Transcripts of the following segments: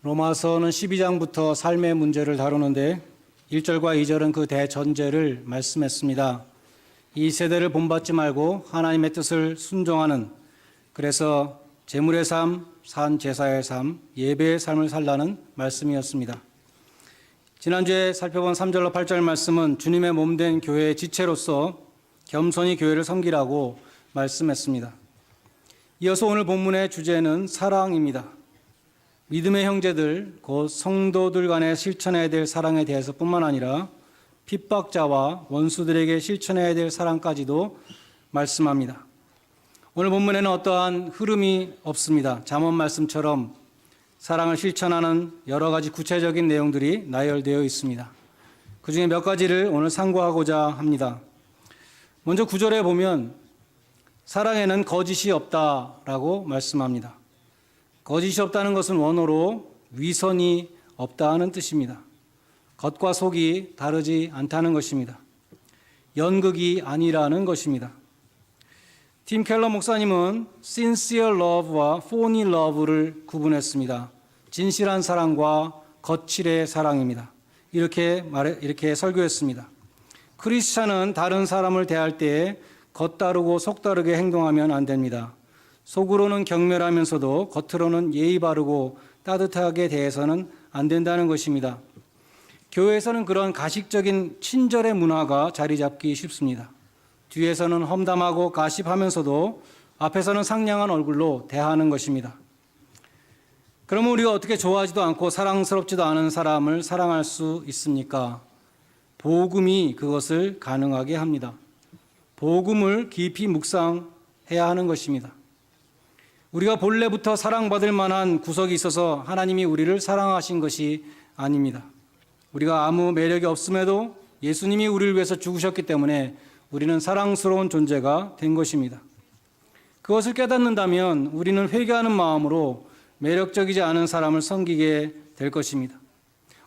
로마서는 12장부터 삶의 문제를 다루는데 1절과 2절은 그 대전제를 말씀했습니다. 이 세대를 본받지 말고 하나님의 뜻을 순종하는, 그래서 제물의 삶, 산 제사의 삶, 예배의 삶을 살라는 말씀이었습니다. 지난주에 살펴본 3절로 8절 말씀은 주님의 몸된 교회의 지체로서 겸손히 교회를 섬기라고 말씀했습니다. 이어서 오늘 본문의 주제는 사랑입니다. 믿음의 형제들, 곧 성도들 간에 실천해야 될 사랑에 대해서 뿐만 아니라 핍박자와 원수들에게 실천해야 될 사랑까지도 말씀합니다. 오늘 본문에는 어떠한 흐름이 없습니다. 잠언 말씀처럼 사랑을 실천하는 여러 가지 구체적인 내용들이 나열되어 있습니다. 그 중에 몇 가지를 오늘 상고하고자 합니다. 먼저 9절에 보면 사랑에는 거짓이 없다라고 말씀합니다. 거짓이 없다는 것은 원어로 위선이 없다는 뜻입니다. 겉과 속이 다르지 않다는 것입니다. 연극이 아니라는 것입니다. 팀 켈러 목사님은 sincere love와 phony love를 구분했습니다. 진실한 사랑과 거칠의 사랑입니다. 이렇게 설교했습니다. 크리스찬은 다른 사람을 대할 때에 겉다르고 속다르게 행동하면 안 됩니다. 속으로는 경멸하면서도 겉으로는 예의 바르고 따뜻하게 대해서는 안 된다는 것입니다. 교회에서는 그런 가식적인 친절의 문화가 자리 잡기 쉽습니다. 뒤에서는 험담하고 가십하면서도 앞에서는 상냥한 얼굴로 대하는 것입니다. 그러면 우리가 어떻게 좋아하지도 않고 사랑스럽지도 않은 사람을 사랑할 수 있습니까? 복음이 그것을 가능하게 합니다. 복음을 깊이 묵상해야 하는 것입니다. 우리가 본래부터 사랑받을 만한 구석이 있어서 하나님이 우리를 사랑하신 것이 아닙니다. 우리가 아무 매력이 없음에도 예수님이 우리를 위해서 죽으셨기 때문에 우리는 사랑스러운 존재가 된 것입니다. 그것을 깨닫는다면 우리는 회개하는 마음으로 매력적이지 않은 사람을 섬기게 될 것입니다.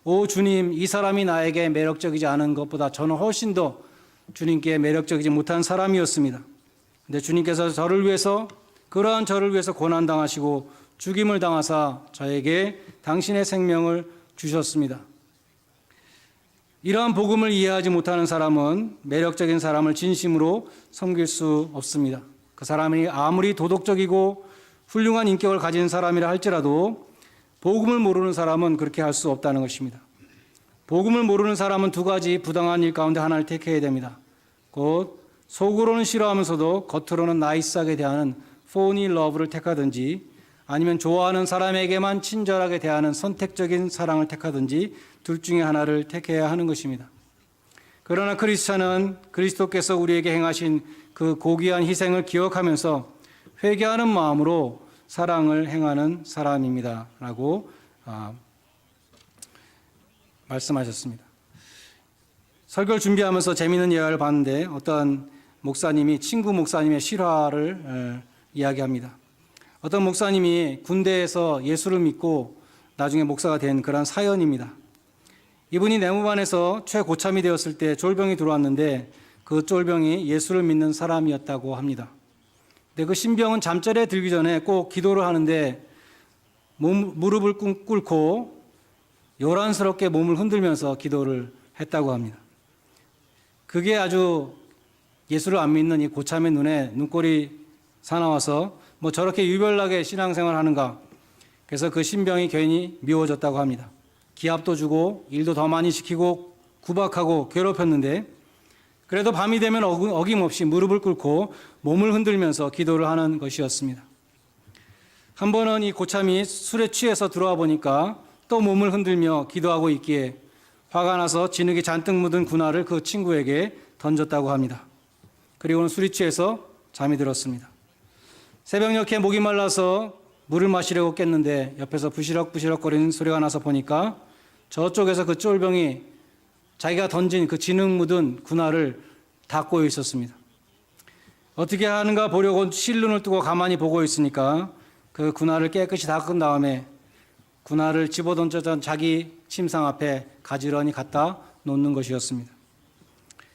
오 주님, 이 사람이 나에게 매력적이지 않은 것보다 저는 훨씬 더 주님께 매력적이지 못한 사람이었습니다. 근데 주님께서 그러한 저를 위해서 고난당하시고 죽임을 당하사 저에게 당신의 생명을 주셨습니다. 이러한 복음을 이해하지 못하는 사람은 매력적인 사람을 진심으로 섬길 수 없습니다. 그 사람이 아무리 도덕적이고 훌륭한 인격을 가진 사람이라 할지라도 복음을 모르는 사람은 그렇게 할 수 없다는 것입니다. 복음을 모르는 사람은 두 가지 부당한 일 가운데 하나를 택해야 됩니다. 곧 속으로는 싫어하면서도 겉으로는 나이스하게 대하는 phony love를 택하든지, 아니면 좋아하는 사람에게만 친절하게 대하는 선택적인 사랑을 택하든지 둘 중에 하나를 택해야 하는 것입니다. 그러나 크리스찬은 그리스도께서 우리에게 행하신 그 고귀한 희생을 기억하면서 회개하는 마음으로 사랑을 행하는 사람입니다. 라고 말씀하셨습니다. 설교를 준비하면서 재미있는 예화를 봤는데 어떤 목사님이 친구 목사님의 실화를 이야기합니다. 어떤 목사님이 군대에서 예수를 믿고 나중에 목사가 된 그런 사연입니다. 이분이 내무반에서 최고참이 되었을 때 쫄병이 들어왔는데 그 쫄병이 예수를 믿는 사람이었다고 합니다. 근데 그 신병은 잠자리에 들기 전에 꼭 기도를 하는데 무릎을 꿇고 요란스럽게 몸을 흔들면서 기도를 했다고 합니다. 그게 아주 예수를 안 믿는 이 고참의 눈에 눈꼴이 사나워서 뭐 저렇게 유별나게 신앙생활 하는가. 그래서 그 신병이 괜히 미워졌다고 합니다. 기합도 주고 일도 더 많이 시키고 구박하고 괴롭혔는데 그래도 밤이 되면 어김없이 무릎을 꿇고 몸을 흔들면서 기도를 하는 것이었습니다. 한 번은 이 고참이 술에 취해서 들어와 보니까 또 몸을 흔들며 기도하고 있기에 화가 나서 진흙이 잔뜩 묻은 군화를 그 친구에게 던졌다고 합니다. 그리고는 술이 취해서 잠이 들었습니다. 새벽녘에 목이 말라서 물을 마시려고 깼는데 옆에서 부시럭부시럭거리는 소리가 나서 보니까 저쪽에서 그 쫄병이 자기가 던진 그 진흙 묻은 군화를 닦고 있었습니다. 어떻게 하는가 보려고 실눈을 뜨고 가만히 보고 있으니까 그 군화를 깨끗이 닦은 다음에 군화를 집어던졌던 자기 침상 앞에 가지런히 갖다 놓는 것이었습니다.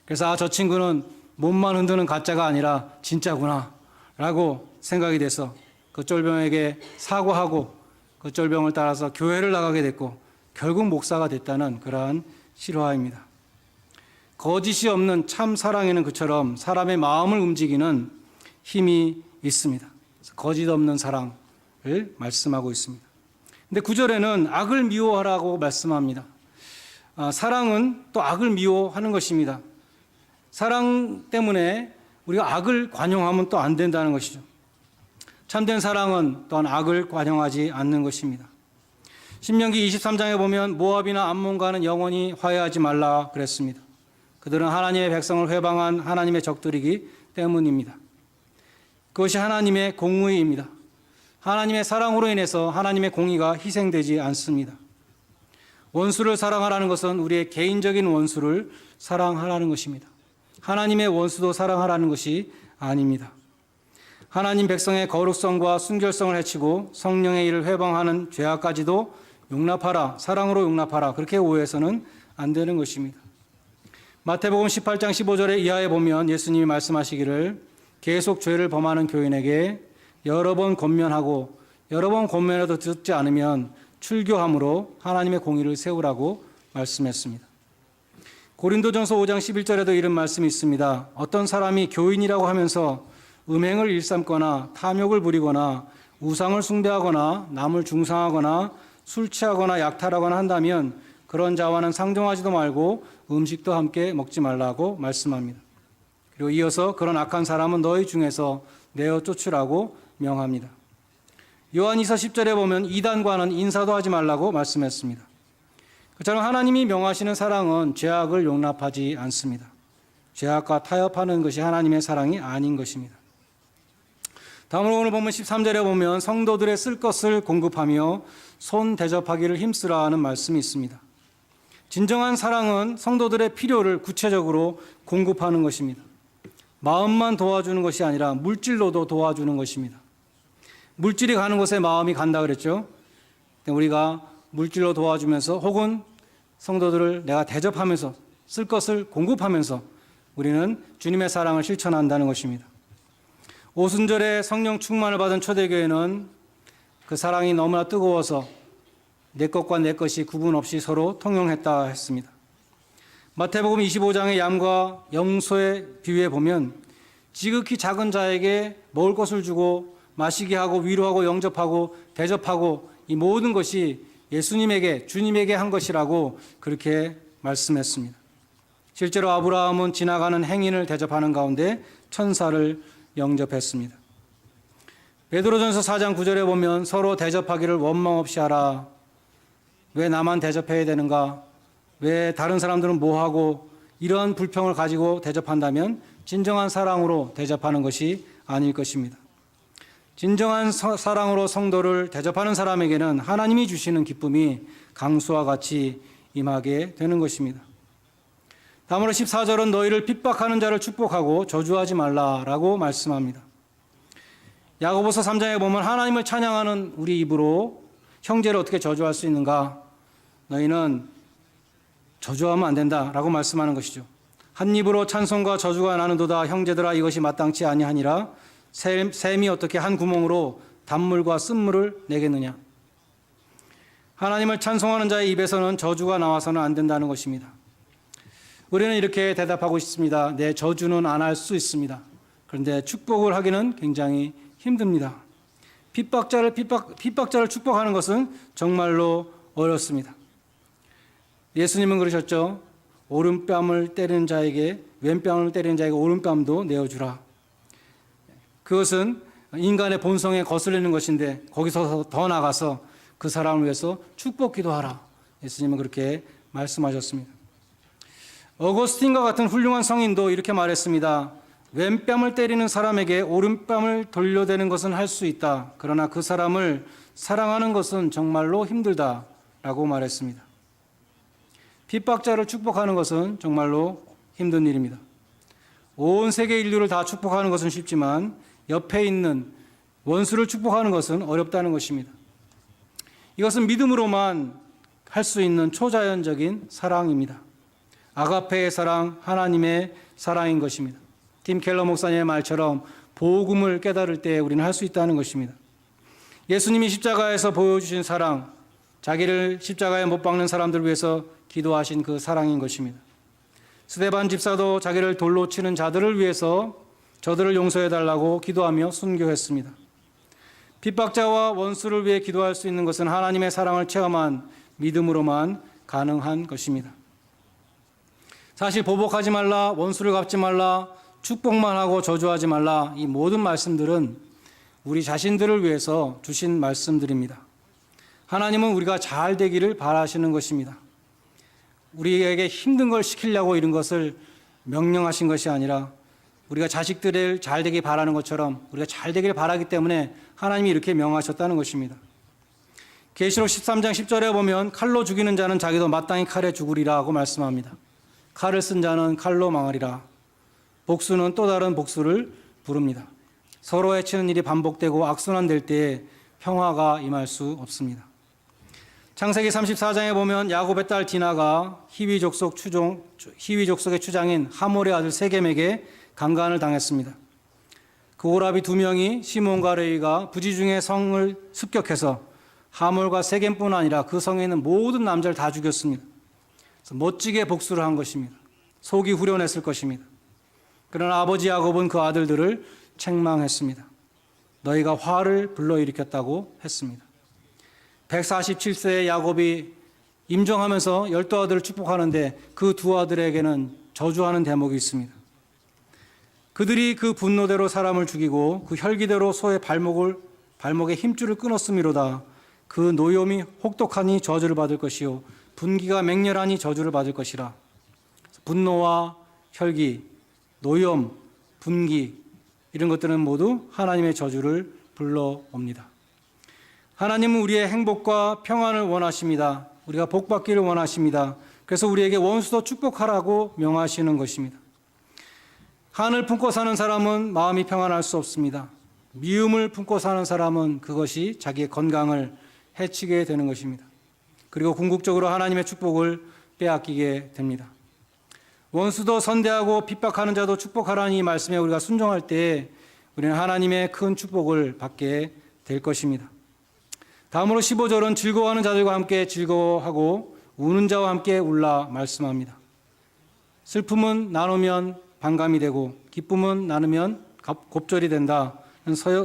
그래서 저 친구는 몸만 흔드는 가짜가 아니라 진짜구나 라고 생각이 돼서 그 쫄병에게 사과하고 그 쫄병을 따라서 교회를 나가게 됐고 결국 목사가 됐다는 그러한 실화입니다. 거짓이 없는 참 사랑에는 그처럼 사람의 마음을 움직이는 힘이 있습니다. 거짓 없는 사랑을 말씀하고 있습니다. 근데 9절에는 악을 미워하라고 말씀합니다. 사랑은 또 악을 미워하는 것입니다. 사랑 때문에 우리가 악을 관용하면 또 안 된다는 것이죠. 참된 사랑은 또한 악을 관용하지 않는 것입니다. 신명기 23장에 보면 모압이나 암몬과는 영원히 화해하지 말라 그랬습니다. 그들은 하나님의 백성을 회방한 하나님의 적들이기 때문입니다. 그것이 하나님의 공의입니다. 하나님의 사랑으로 인해서 하나님의 공의가 희생되지 않습니다. 원수를 사랑하라는 것은 우리의 개인적인 원수를 사랑하라는 것입니다. 하나님의 원수도 사랑하라는 것이 아닙니다. 하나님 백성의 거룩성과 순결성을 해치고 성령의 일을 회방하는 죄악까지도 용납하라, 사랑으로 용납하라, 그렇게 오해해서는 안 되는 것입니다. 마태복음 18장 15절의 이하에 보면 예수님이 말씀하시기를 계속 죄를 범하는 교인에게 여러 번 권면하고 여러 번 권면해도 듣지 않으면 출교함으로 하나님의 공의를 세우라고 말씀했습니다. 고린도전서 5장 11절에도 이런 말씀이 있습니다. 어떤 사람이 교인이라고 하면서 음행을 일삼거나 탐욕을 부리거나 우상을 숭배하거나 남을 중상하거나 술 취하거나 약탈하거나 한다면 그런 자와는 상종하지도 말고 음식도 함께 먹지 말라고 말씀합니다. 그리고 이어서 그런 악한 사람은 너희 중에서 내어 쫓으라고 명합니다. 요한이서 10절에 보면 이단과는 인사도 하지 말라고 말씀했습니다. 그처럼 하나님이 명하시는 사랑은 죄악을 용납하지 않습니다. 죄악과 타협하는 것이 하나님의 사랑이 아닌 것입니다. 다음으로 오늘 보면 13절에 보면 성도들의 쓸 것을 공급하며 손 대접하기를 힘쓰라 하는 말씀이 있습니다. 진정한 사랑은 성도들의 필요를 구체적으로 공급하는 것입니다. 마음만 도와주는 것이 아니라 물질로도 도와주는 것입니다. 물질이 가는 곳에 마음이 간다 그랬죠. 우리가 물질로 도와주면서 혹은 성도들을 내가 대접하면서 쓸 것을 공급하면서 우리는 주님의 사랑을 실천한다는 것입니다. 오순절에 성령 충만을 받은 초대교회는 그 사랑이 너무나 뜨거워서 내 것과 내 것이 구분 없이 서로 통용했다 했습니다. 마태복음 25장의 양과 염소의 비유에 보면 지극히 작은 자에게 먹을 것을 주고 마시게 하고 위로하고 영접하고 대접하고 이 모든 것이 예수님에게 주님에게 한 것이라고 그렇게 말씀했습니다. 실제로 아브라함은 지나가는 행인을 대접하는 가운데 천사를 영접했습니다. 베드로전서 4장 9절에 보면 서로 대접하기를 원망 없이 하라. 왜 나만 대접해야 되는가? 왜 다른 사람들은 뭐하고 이런 불평을 가지고 대접한다면 진정한 사랑으로 대접하는 것이 아닐 것입니다. 진정한 사랑으로 성도를 대접하는 사람에게는 하나님이 주시는 기쁨이 강수와 같이 임하게 되는 것입니다. 다음으로 14절은 너희를 핍박하는 자를 축복하고 저주하지 말라라고 말씀합니다. 야고보서 3장에 보면 하나님을 찬양하는 우리 입으로 형제를 어떻게 저주할 수 있는가? 너희는 저주하면 안 된다라고 말씀하는 것이죠. 한 입으로 찬송과 저주가 나는도다. 형제들아 이것이 마땅치 아니하니라. 샘이 어떻게 한 구멍으로 단물과 쓴물을 내겠느냐. 하나님을 찬송하는 자의 입에서는 저주가 나와서는 안 된다는 것입니다. 우리는 이렇게 대답하고 싶습니다. 내 저주는 안 할 수 있습니다. 그런데 축복을 하기는 굉장히 힘듭니다. 핍박자를 축복하는 것은 정말로 어렵습니다. 예수님은 그러셨죠. 오른뺨을 때리는 자에게 왼뺨을 때리는 자에게 오른뺨도 내어주라. 그것은 인간의 본성에 거슬리는 것인데 거기서 더 나가서 그 사람을 위해서 축복 기도하라. 예수님은 그렇게 말씀하셨습니다. 어거스틴과 같은 훌륭한 성인도 이렇게 말했습니다. 왼뺨을 때리는 사람에게 오른뺨을 돌려대는 것은 할 수 있다. 그러나 그 사람을 사랑하는 것은 정말로 힘들다라고 말했습니다. 핍박자를 축복하는 것은 정말로 힘든 일입니다. 온 세계 인류를 다 축복하는 것은 쉽지만 옆에 있는 원수를 축복하는 것은 어렵다는 것입니다. 이것은 믿음으로만 할 수 있는 초자연적인 사랑입니다. 아가페의 사랑, 하나님의 사랑인 것입니다. 팀 켈러 목사님의 말처럼 복음을 깨달을 때 우리는 할 수 있다는 것입니다. 예수님이 십자가에서 보여주신 사랑, 자기를 십자가에 못 박는 사람들을 위해서 기도하신 그 사랑인 것입니다. 스데반 집사도 자기를 돌로 치는 자들을 위해서 저들을 용서해달라고 기도하며 순교했습니다. 핍박자와 원수를 위해 기도할 수 있는 것은 하나님의 사랑을 체험한 믿음으로만 가능한 것입니다. 사실 보복하지 말라, 원수를 갚지 말라, 축복만 하고 저주하지 말라, 이 모든 말씀들은 우리 자신들을 위해서 주신 말씀들입니다. 하나님은 우리가 잘 되기를 바라시는 것입니다. 우리에게 힘든 걸 시키려고 이런 것을 명령하신 것이 아니라 우리가 자식들을 잘 되길 바라는 것처럼 우리가 잘 되길 바라기 때문에 하나님이 이렇게 명하셨다는 것입니다. 계시록 13장 10절에 보면 칼로 죽이는 자는 자기도 마땅히 칼에 죽으리라고 말씀합니다. 칼을 쓴 자는 칼로 망하리라. 복수는 또 다른 복수를 부릅니다. 서로 해치는 일이 반복되고 악순환될 때에 평화가 임할 수 없습니다. 창세기 34장에 보면 야곱의 딸 디나가 히위 족속의 추장인 하몰의 아들 세겜에게 강간을 당했습니다. 그 오라비 두 명이 시몬과 레위가 부지 중에 성을 습격해서 하몰과 세겜뿐 아니라 그 성에 있는 모든 남자를 다 죽였습니다. 그래서 멋지게 복수를 한 것입니다. 속이 후련했을 것입니다. 그러나 아버지 야곱은 그 아들들을 책망했습니다. 너희가 화를 불러일으켰다고 했습니다. 147세의 야곱이 임종하면서 12아들을 축복하는데 그 두 아들에게는 저주하는 대목이 있습니다. 그들이 그 분노대로 사람을 죽이고 그 혈기대로 소의 발목에 힘줄을 끊었음이로다. 그 노염이 혹독하니 저주를 받을 것이요 분기가 맹렬하니 저주를 받을 것이라. 분노와 혈기, 노염, 분기 이런 것들은 모두 하나님의 저주를 불러옵니다. 하나님은 우리의 행복과 평안을 원하십니다. 우리가 복받기를 원하십니다. 그래서 우리에게 원수도 축복하라고 명하시는 것입니다. 한을 품고 사는 사람은 마음이 평안할 수 없습니다. 미움을 품고 사는 사람은 그것이 자기의 건강을 해치게 되는 것입니다. 그리고 궁극적으로 하나님의 축복을 빼앗기게 됩니다. 원수도 선대하고 핍박하는 자도 축복하라는 이 말씀에 우리가 순종할 때 우리는 하나님의 큰 축복을 받게 될 것입니다. 다음으로 15절은 즐거워하는 자들과 함께 즐거워하고 우는 자와 함께 울라 말씀합니다. 슬픔은 나누면 반감이 되고 기쁨은 나누면 곱절이 된다는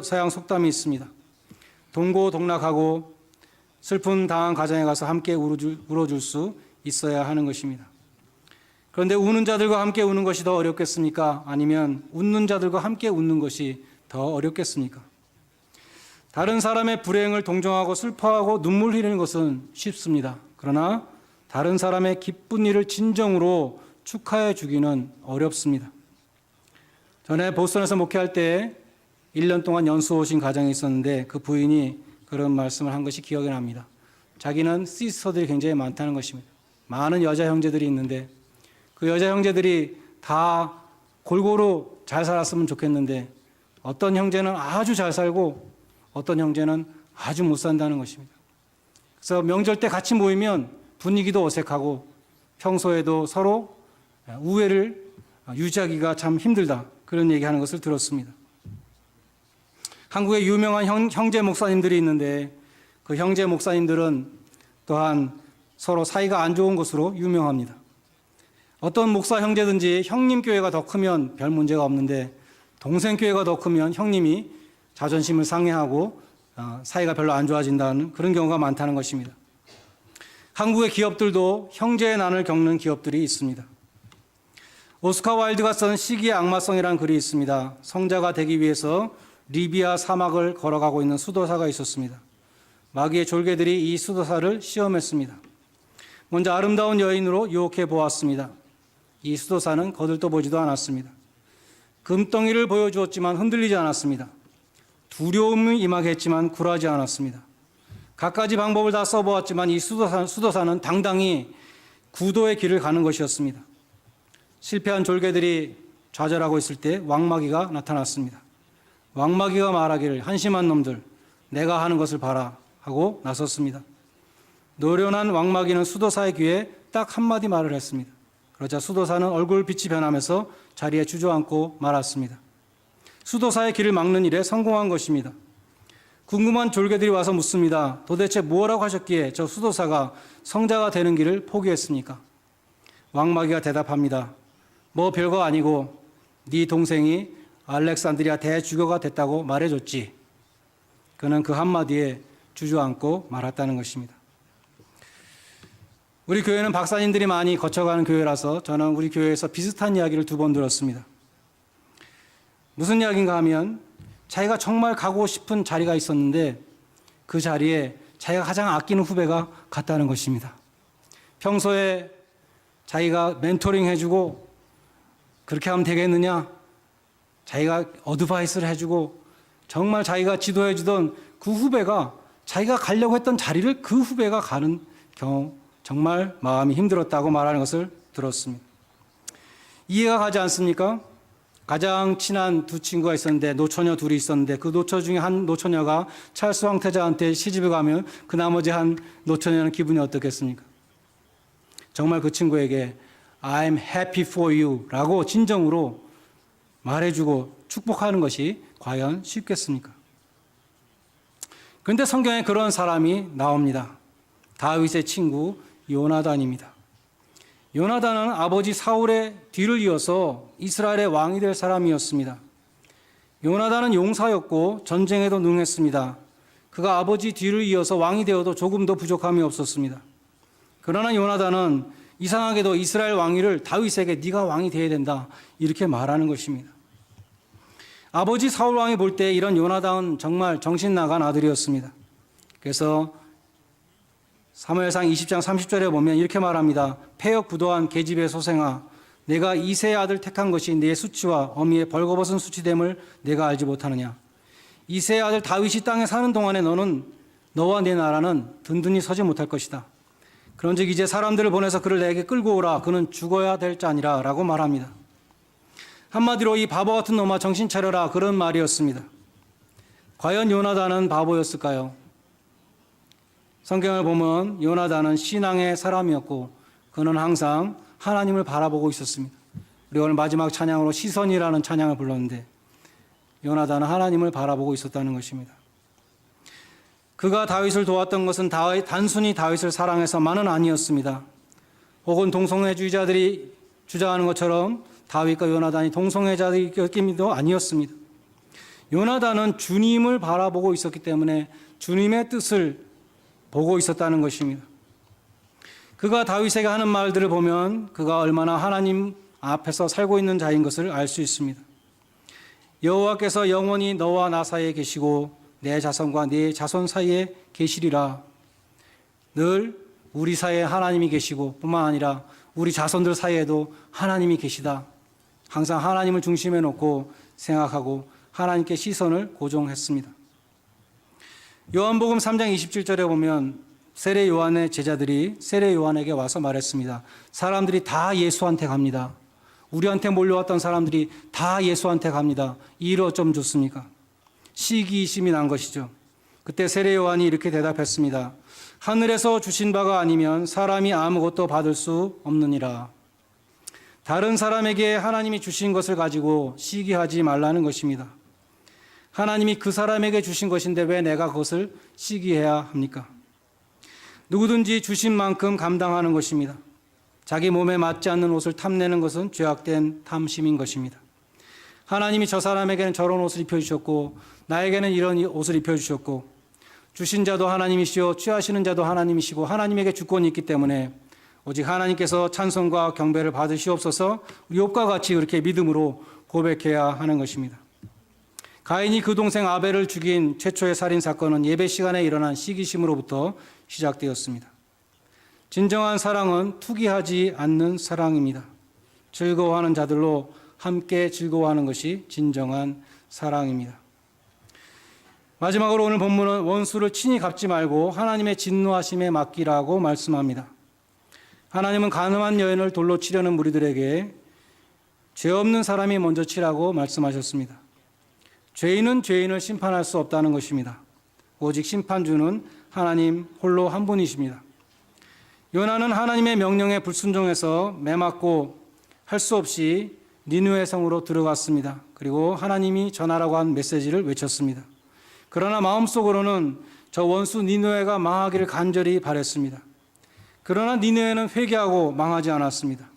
서양 속담이 있습니다. 동고동락하고 슬픔 당한 가정에 가서 함께 울어줄 수 있어야 하는 것입니다. 그런데 우는 자들과 함께 우는 것이 더 어렵겠습니까? 아니면 웃는 자들과 함께 웃는 것이 더 어렵겠습니까? 다른 사람의 불행을 동정하고 슬퍼하고 눈물 흘리는 것은 쉽습니다. 그러나 다른 사람의 기쁜 일을 진정으로 축하해 주기는 어렵습니다. 전에 보스턴에서 목회할 때 1년 동안 연수 오신 가정이 있었는데 그 부인이 그런 말씀을 한 것이 기억이 납니다. 자기는 시스터들이 굉장히 많다는 것입니다. 많은 여자 형제들이 있는데 그 여자 형제들이 다 골고루 잘 살았으면 좋겠는데 어떤 형제는 아주 잘 살고 어떤 형제는 아주 못 산다는 것입니다. 그래서 명절 때 같이 모이면 분위기도 어색하고 평소에도 서로 우애를 유지하기가 참 힘들다. 그런 얘기하는 것을 들었습니다. 한국에 유명한 형제 목사님들이 있는데 그 형제 목사님들은 또한 서로 사이가 안 좋은 것으로 유명합니다. 어떤 목사 형제든지 형님 교회가 더 크면 별 문제가 없는데 동생 교회가 더 크면 형님이 자존심을 상해하고 사이가 별로 안 좋아진다는 그런 경우가 많다는 것입니다. 한국의 기업들도 형제의 난을 겪는 기업들이 있습니다. 오스카 와일드가 쓴 시기의 악마성이라는 글이 있습니다. 성자가 되기 위해서 리비아 사막을 걸어가고 있는 수도사가 있었습니다. 마귀의 졸개들이 이 수도사를 시험했습니다. 먼저 아름다운 여인으로 유혹해 보았습니다. 이 수도사는 거들떠보지도 않았습니다. 금덩이를 보여주었지만 흔들리지 않았습니다. 두려움이 임하게 했지만 굴하지 않았습니다. 갖가지 방법을 다 써보았지만 이 수도사는 당당히 구도의 길을 가는 것이었습니다. 실패한 졸개들이 좌절하고 있을 때 왕마귀가 나타났습니다. 왕마귀가 말하기를 한심한 놈들 내가 하는 것을 봐라 하고 나섰습니다. 노련한 왕마귀는 수도사의 귀에 딱 한마디 말을 했습니다. 그러자 수도사는 얼굴빛이 변하면서 자리에 주저앉고 말았습니다. 수도사의 길을 막는 일에 성공한 것입니다. 궁금한 졸개들이 와서 묻습니다. 도대체 뭐라고 하셨기에 저 수도사가 성자가 되는 길을 포기했습니까? 왕마귀가 대답합니다. 뭐 별거 아니고 네 동생이 알렉산드리아 대주교가 됐다고 말해줬지. 그는 그 한마디에 주저앉고 말았다는 것입니다. 우리 교회는 박사님들이 많이 거쳐가는 교회라서 저는 우리 교회에서 비슷한 이야기를 2번 들었습니다. 무슨 이야기인가 하면 자기가 정말 가고 싶은 자리가 있었는데 그 자리에 자기가 가장 아끼는 후배가 갔다는 것입니다. 평소에 자기가 멘토링 해주고 그렇게 하면 되겠느냐, 자기가 어드바이스를 해주고 정말 자기가 지도해주던 그 후배가 자기가 가려고 했던 자리를 그 후배가 가는 경우 정말 마음이 힘들었다고 말하는 것을 들었습니다. 이해가 가지 않습니까? 가장 친한 2 친구가 있었는데 노처녀 2이 있었는데 그 노처 중에 한 노처녀가 찰스 황태자한테 시집을 가면 그 나머지 한 노처녀는 기분이 어떻겠습니까? 정말 그 친구에게 I'm happy for you 라고 진정으로 말해주고 축복하는 것이 과연 쉽겠습니까? 그런데 성경에 그런 사람이 나옵니다. 다윗의 친구 요나단입니다. 요나단은 아버지 사울의 뒤를 이어서 이스라엘의 왕이 될 사람이었습니다. 요나단은 용사였고 전쟁에도 능했습니다. 그가 아버지 뒤를 이어서 왕이 되어도 조금도 부족함이 없었습니다. 그러나 요나단은 이상하게도 이스라엘 왕위를 다윗에게 네가 왕이 되어야 된다 이렇게 말하는 것입니다. 아버지 사울 왕이 볼 때 이런 요나단은 정말 정신 나간 아들이었습니다. 그래서 사무엘상 20장 30절에 보면 이렇게 말합니다. 패역부도한 계집의 소생아, 내가 이새의 아들 택한 것이 내 수치와 어미의 벌거벗은 수치됨을 내가 알지 못하느냐. 이새의 아들 다윗이 땅에 사는 동안에 너와 내 나라는 든든히 서지 못할 것이다. 그런즉 이제 사람들을 보내서 그를 내게 끌고 오라. 그는 죽어야 될 자니라 라고 말합니다. 한마디로 이 바보 같은 놈아 정신 차려라 그런 말이었습니다. 과연 요나단은 바보였을까요? 성경을 보면 요나단은 신앙의 사람이었고 그는 항상 하나님을 바라보고 있었습니다. 우리 오늘 마지막 찬양으로 시선이라는 찬양을 불렀는데 요나단은 하나님을 바라보고 있었다는 것입니다. 그가 다윗을 도왔던 것은 단순히 다윗을 사랑해서만은 아니었습니다. 혹은 동성애주의자들이 주장하는 것처럼 다윗과 요나단이 동성애자들이었기도 아니었습니다. 요나단은 주님을 바라보고 있었기 때문에 주님의 뜻을 보고 있었다는 것입니다. 그가 다윗에게 하는 말들을 보면 그가 얼마나 하나님 앞에서 살고 있는 자인 것을 알 수 있습니다. 여호와께서 영원히 너와 나 사이에 계시고 내 자손과 네 자손 사이에 계시리라. 늘 우리 사이에 하나님이 계시고 뿐만 아니라 우리 자손들 사이에도 하나님이 계시다. 항상 하나님을 중심에 놓고 생각하고 하나님께 시선을 고정했습니다. 요한복음 3장 27절에 보면 세례 요한의 제자들이 세례 요한에게 와서 말했습니다. 사람들이 다 예수한테 갑니다. 우리한테 몰려왔던 사람들이 다 예수한테 갑니다. 이 일 어쩜 좋습니까? 시기심이 난 것이죠. 그때 세례 요한이 이렇게 대답했습니다. 하늘에서 주신 바가 아니면 사람이 아무것도 받을 수 없느니라. 다른 사람에게 하나님이 주신 것을 가지고 시기하지 말라는 것입니다. 하나님이 그 사람에게 주신 것인데 왜 내가 그것을 시기해야 합니까? 누구든지 주신 만큼 감당하는 것입니다. 자기 몸에 맞지 않는 옷을 탐내는 것은 죄악된 탐심인 것입니다. 하나님이 저 사람에게는 저런 옷을 입혀주셨고 나에게는 이런 옷을 입혀주셨고 주신 자도 하나님이시오 취하시는 자도 하나님이시고 하나님에게 주권이 있기 때문에 오직 하나님께서 찬송과 경배를 받으시옵소서 우리 욥과 같이 그렇게 믿음으로 고백해야 하는 것입니다. 가인이 그 동생 아벨을 죽인 최초의 살인 사건은 예배 시간에 일어난 시기심으로부터 시작되었습니다. 진정한 사랑은 투기하지 않는 사랑입니다. 즐거워하는 자들로 함께 즐거워하는 것이 진정한 사랑입니다. 마지막으로 오늘 본문은 원수를 친히 갚지 말고 하나님의 진노하심에 맡기라고 말씀합니다. 하나님은 가늠한 여인을 돌로 치려는 무리들에게 죄 없는 사람이 먼저 치라고 말씀하셨습니다. 죄인은 죄인을 심판할 수 없다는 것입니다. 오직 심판주는 하나님 홀로 한 분이십니다. 요나는 하나님의 명령에 불순종해서 매맞고 할 수 없이 니느웨 성으로 들어갔습니다. 그리고 하나님이 전하라고 한 메시지를 외쳤습니다. 그러나 마음속으로는 저 원수 니느웨가 망하기를 간절히 바랬습니다. 그러나 니느웨는 회개하고 망하지 않았습니다.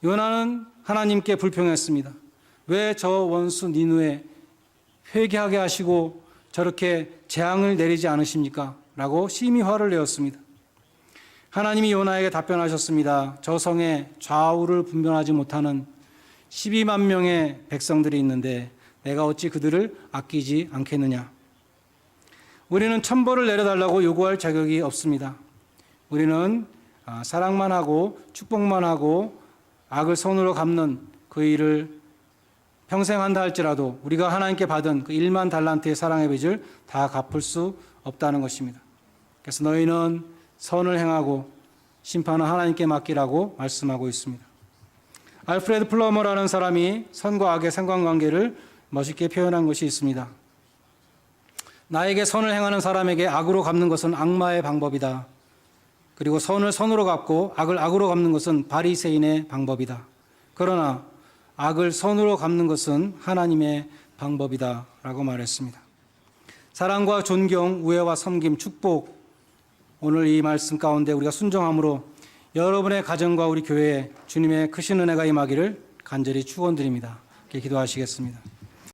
요나는 하나님께 불평했습니다. 왜 저 원수 니느웨 회개하게 하시고 저렇게 재앙을 내리지 않으십니까? 라고 심히 화를 내었습니다. 하나님이 요나에게 답변하셨습니다. 저 성에 좌우를 분별하지 못하는 12만 명의 백성들이 있는데 내가 어찌 그들을 아끼지 않겠느냐. 우리는 천벌을 내려달라고 요구할 자격이 없습니다. 우리는 사랑만 하고 축복만 하고 악을 손으로 갚는 그 일을 평생 한다 할지라도 우리가 하나님께 받은 그 1만 달란트의 사랑의 빚을 다 갚을 수 없다는 것입니다. 그래서 너희는 선을 행하고 심판은 하나님께 맡기라고 말씀하고 있습니다. 알프레드 플러머라는 사람이 선과 악의 상관관계를 멋있게 표현한 것이 있습니다. 나에게 선을 행하는 사람에게 악으로 갚는 것은 악마의 방법이다. 그리고 선을 선으로 갚고 악을 악으로 갚는 것은 바리새인의 방법이다. 그러나 악을 선으로 갚는 것은 하나님의 방법이다 라고 말했습니다. 사랑과 존경, 우애와 섬김, 축복, 오늘 이 말씀 가운데 우리가 순종함으로 여러분의 가정과 우리 교회에 주님의 크신 은혜가 임하기를 간절히 축원드립니다. 기도하시겠습니다.